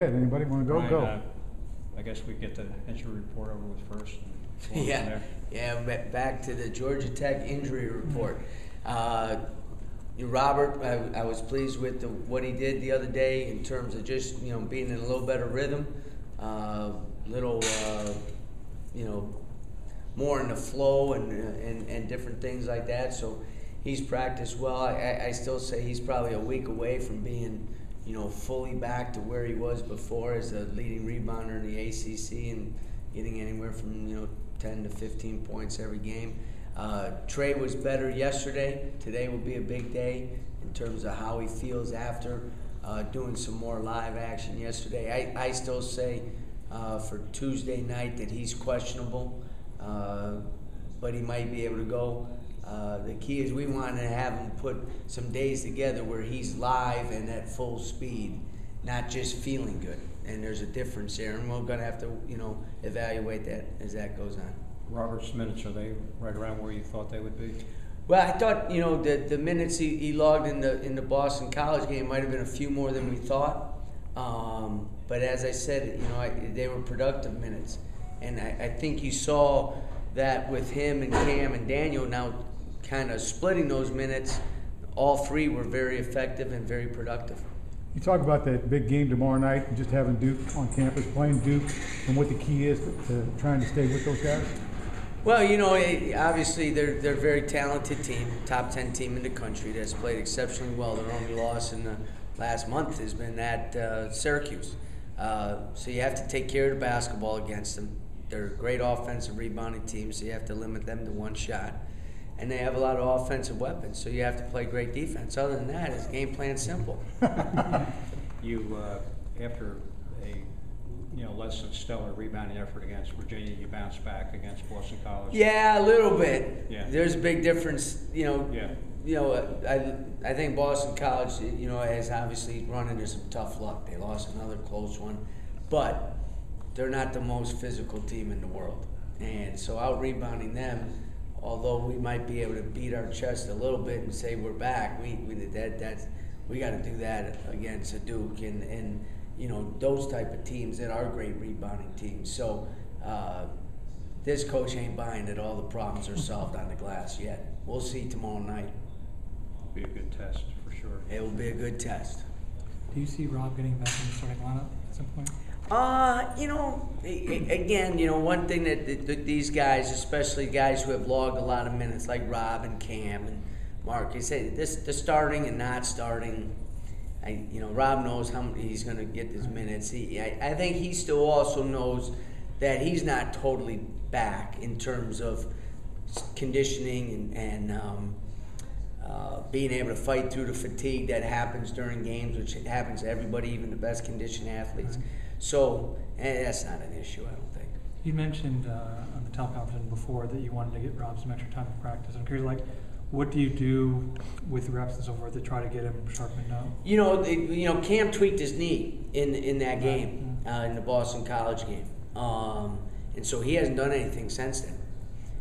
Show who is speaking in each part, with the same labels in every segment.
Speaker 1: Anybody want to go?
Speaker 2: Brian,
Speaker 1: Go.
Speaker 2: I guess we get the injury report over with first. And go on from
Speaker 3: Yeah,
Speaker 2: there.
Speaker 3: yeah. Back to the Georgia Tech injury report. Robert, I was pleased with what he did the other day in terms of just being in a little better rhythm, more in the flow and different things like that. So he's practiced well. I still say he's probably a week away from being fully back to where he was before as a leading rebounder in the ACC and getting anywhere from 10 to 15 points every game. Trey was better yesterday. Today will be a big day in terms of how he feels after doing some more live action yesterday. I still say for Tuesday night that he's questionable, but he might be able to go. The key is we want to have him put some days together where he's live and at full speed, not just feeling good. And there's a difference there, and we're going to have to, evaluate that as that goes on.
Speaker 2: Robert's minutes, are they right around where you thought they would be?
Speaker 3: Well, I thought, the minutes he logged in the Boston College game might have been a few more than we thought. But as I said, they were productive minutes. And I think you saw that with him and Cam and Daniel now kind of splitting those minutes. All three were very effective and very productive.
Speaker 1: You talk about that big game tomorrow night and just having Duke on campus, playing Duke, and what the key is to trying to stay with those guys?
Speaker 3: Well, obviously they're a very talented team, top 10 team in the country that's played exceptionally well. Their only loss in the last month has been at Syracuse. So you have to take care of the basketball against them. They're a great offensive rebounding team, so you have to limit them to one shot. And they have a lot of offensive weapons, so you have to play great defense. Other than that, it's game plan simple.
Speaker 2: You, after a less than stellar rebounding effort against Virginia, you bounced back against Boston College.
Speaker 3: Yeah, a little bit.
Speaker 2: Yeah.
Speaker 3: There's a big difference.
Speaker 2: Yeah.
Speaker 3: I think Boston College, has obviously run into some tough luck. They lost another close one, but they're not the most physical team in the world. And so out rebounding them, although we might be able to beat our chest a little bit and say we're back, we got to do that against a Duke and those type of teams that are great rebounding teams. So this coach ain't buying that all the problems are solved on the glass yet. We'll see tomorrow night.
Speaker 2: Be a good test for sure.
Speaker 3: It will be a good test.
Speaker 4: Do you see Rob getting back in the starting lineup at some point?
Speaker 3: Again, one thing that these guys, especially guys who have logged a lot of minutes, like Rob and Cam and Mark, they say the starting and not starting. Rob knows how he's going to get his minutes. I think he still also knows that he's not totally back in terms of conditioning and being able to fight through the fatigue that happens during games, which happens to everybody, even the best conditioned athletes. So that's not an issue, I don't think.
Speaker 4: You mentioned on the teleconference before that you wanted to get Rob some extra time of practice. I'm curious, what do you do with reps and so forth to try to get him sharpened up?
Speaker 3: Cam tweaked his knee in that game, in the Boston College game, and so he hasn't done anything since then.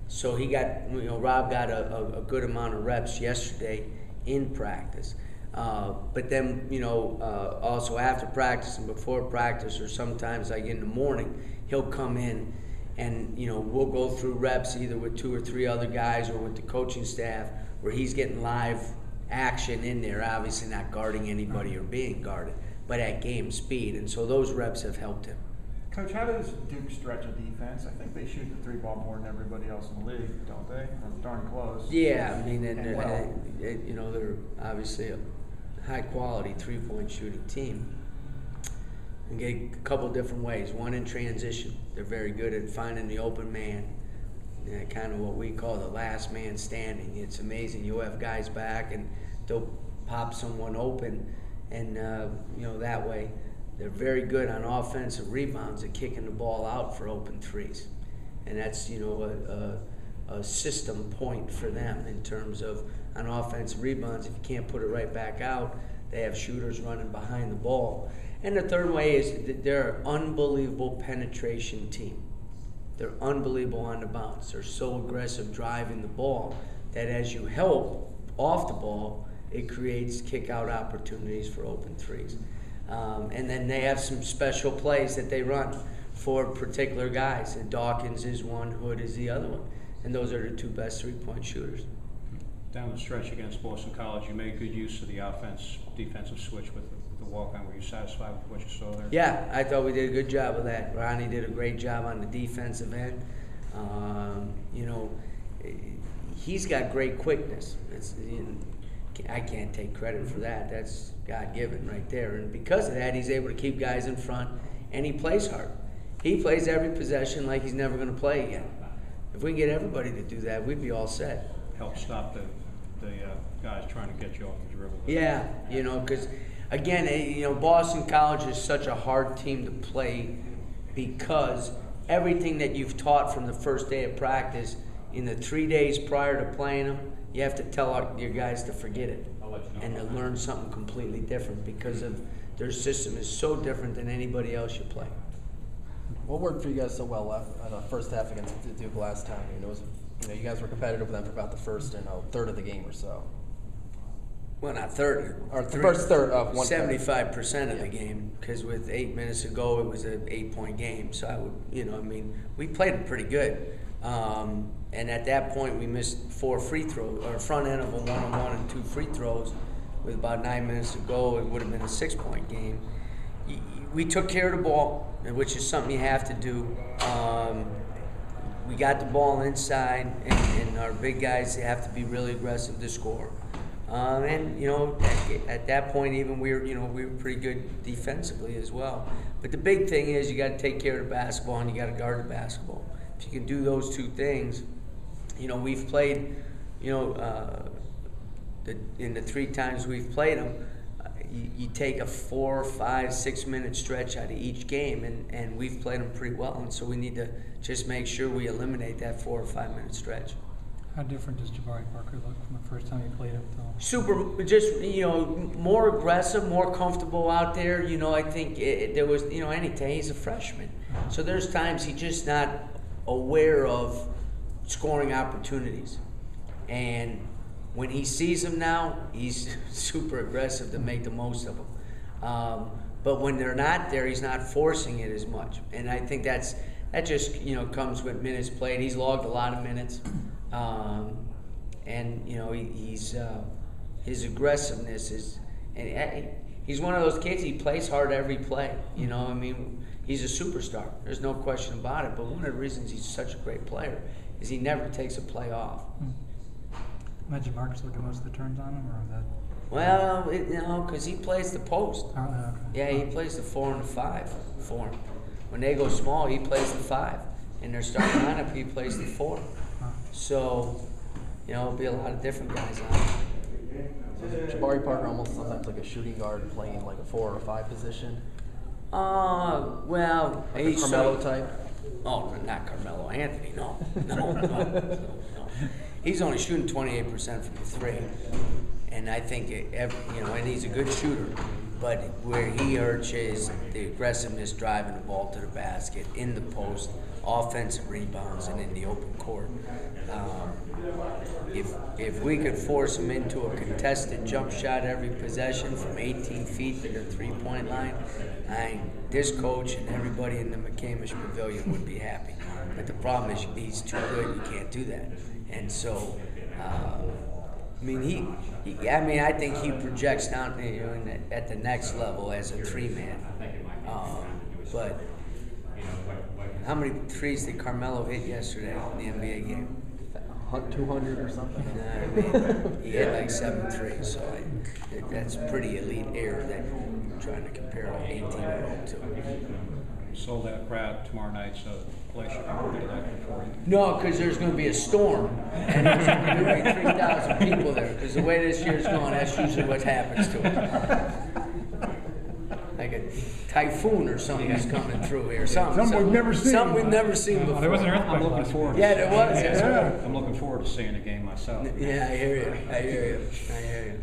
Speaker 3: So he got, Rob got a good amount of reps yesterday in practice. But then, also after practice and before practice, or sometimes like in the morning, he'll come in and, we'll go through reps either with 2 or 3 other guys or with the coaching staff where he's getting live action in there, obviously not guarding anybody or being guarded, but at game speed. And so those reps have helped him.
Speaker 5: Coach, how does Duke stretch a defense? I think they shoot the 3-ball more than everybody else in the league, don't they? Or darn close.
Speaker 3: Yeah, I mean, they're obviously a high-quality 3-point shooting team. And get a couple different ways. One in transition. They're very good at finding the open man, kind of what we call the last man standing. It's amazing. You'll have guys back and they'll pop someone open, and that way. They're very good on offensive rebounds at kicking the ball out for open threes. And that's, a system point for them in terms of on offensive rebounds. If you can't put it right back out, they have shooters running behind the ball. And the third way is that they're an unbelievable penetration team. They're unbelievable on the bounce. They're so aggressive driving the ball that as you help off the ball, it creates kick-out opportunities for open threes. And then they have some special plays that they run for particular guys. And Dawkins is one, Hood is the other one. And those are the two best three-point shooters.
Speaker 2: Down the stretch against Boston College, you made good use of the defensive switch with the walk-on. Were you satisfied with what you saw there?
Speaker 3: Yeah, I thought we did a good job of that. Ronnie did a great job on the defensive end. You know, he's got great quickness. I can't take credit for that. That's God-given right there. And because of that, he's able to keep guys in front, and he plays hard. He plays every possession like he's never going to play again. If we can get everybody to do that, we'd be all set.
Speaker 2: Help stop the guys trying to get you off the dribble.
Speaker 3: Yeah, you know, because, again, you know, Boston College is such a hard team to play because everything that you've taught from the first day of practice, in the 3 days prior to playing them, you have to tell your guys to forget it and to learn something completely different because of their system is so different than anybody else you play.
Speaker 6: What worked for you guys so well in the first half against Duke last time? You guys were competitive with them for about the first and third of the game or so.
Speaker 3: Well, not third.
Speaker 6: Or the first third of one.
Speaker 3: 75% of the game, because with 8 minutes to go, it was an 8-point game. So I would, we played it pretty good. And at that point, we missed 4 free throws, or front end of a 1-on-1 and 2 free throws. With about 9 minutes to go, it would have been a 6-point game. We took care of the ball, which is something you have to do. We got the ball inside, and our big guys have to be really aggressive to score. And you know, at that point, even we were pretty good defensively as well. But the big thing is you got to take care of the basketball and you got to guard the basketball. If you can do those two things, you know, we've played, you know, in the 3 times we've played them, you take a 4, 5, 6 minute stretch out of each game, and we've played them pretty well. And so we need to just make sure we eliminate that 4 or 5 minute stretch.
Speaker 4: How different does Jabari Parker look from the first time you played him?
Speaker 3: Super, just, you know, more aggressive, more comfortable out there. You know, I think there was, you know, anytime he's a freshman. So there's times he's just not aware of scoring opportunities. And when he sees them now, he's super aggressive to make the most of them. But when they're not there, he's not forcing it as much. And I think that just, you know, comes with minutes played. He's logged a lot of minutes. And you know, his aggressiveness is, and he's one of those kids. He plays hard every play. You know, I mean, he's a superstar. There's no question about it. But one of the reasons he's such a great player is he never takes a play off.
Speaker 4: Imagine Marcus looking most of the turns on him, or that?
Speaker 3: Well, you know, because he plays the post.
Speaker 4: Okay.
Speaker 3: Yeah, he plays the 4 and the 5 for him. When they go small, he plays the 5. In their starting lineup, he plays the 4. So, you know, it'll be a lot of different guys on it.
Speaker 6: Jabari Parker almost sometimes like a shooting guard playing like a 4 or 5 position.
Speaker 3: Well,
Speaker 6: like a Carmelo type.
Speaker 3: Oh, not Carmelo Anthony. No. He's only shooting 28% from the 3, and I think and he's a good shooter. But where he hurts is the aggressiveness, driving the ball to the basket, in the post, offensive rebounds, and in the open court. If we could force him into a contested jump shot every possession from 18 feet to the 3-point line, this coach and everybody in the McCamish Pavilion would be happy. But the problem is he's too good. You can't do that. And so, I think he projects down, you know, at the next level as a 3-man. But how many threes did Carmelo hit yesterday in the NBA game?
Speaker 6: 200 or something.
Speaker 3: He hit like 7 threes, so that's pretty elite air that I'm trying to compare an 18-year-old to.
Speaker 2: Sold out crowd tomorrow night, so the place should be pretty electric for you.
Speaker 3: No, because there's going to be a storm, and there's going to be 3,000 people there. Because the way this year's going, that's usually what happens to it. Like a typhoon or something is coming through here. Something
Speaker 1: we've never seen.
Speaker 3: Something we've never seen before.
Speaker 4: There was an earthquake
Speaker 2: I'm looking
Speaker 4: last
Speaker 2: forward.
Speaker 3: Yeah, there was.
Speaker 1: Yeah.
Speaker 2: I'm looking forward to seeing the game myself.
Speaker 3: Yeah, I hear you.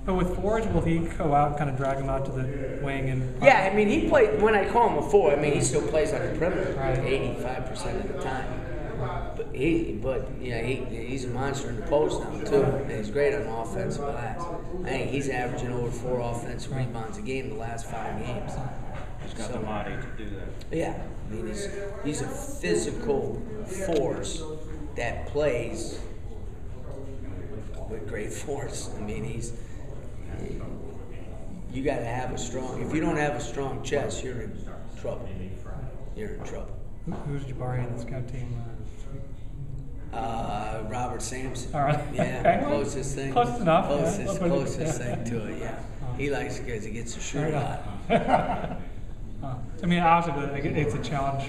Speaker 4: But with Forge, will he go out and kind of drag him out to the wing and?
Speaker 3: Yeah, I mean, he played, when I call him a 4, I mean, he still plays on the perimeter
Speaker 4: Right.
Speaker 3: 85% of the time. He's a monster in the post now too. And he's great on offensive glass. I think he's averaging over 4 offensive rebounds a game the last 5 games.
Speaker 2: He's got the body to do that.
Speaker 3: Yeah, I mean he's a physical force that plays with great force. I mean you got to have a strong. If you don't have a strong chest, you're in trouble. You're in trouble.
Speaker 4: Who's Jabari in the scout team?
Speaker 3: Robert Sampson.
Speaker 4: All right.
Speaker 3: Yeah,
Speaker 4: Okay.
Speaker 3: closest thing.
Speaker 4: Close enough.
Speaker 3: Closest thing to it. Yeah. He likes it because he gets to shoot a lot.
Speaker 4: I mean, obviously, it's a challenge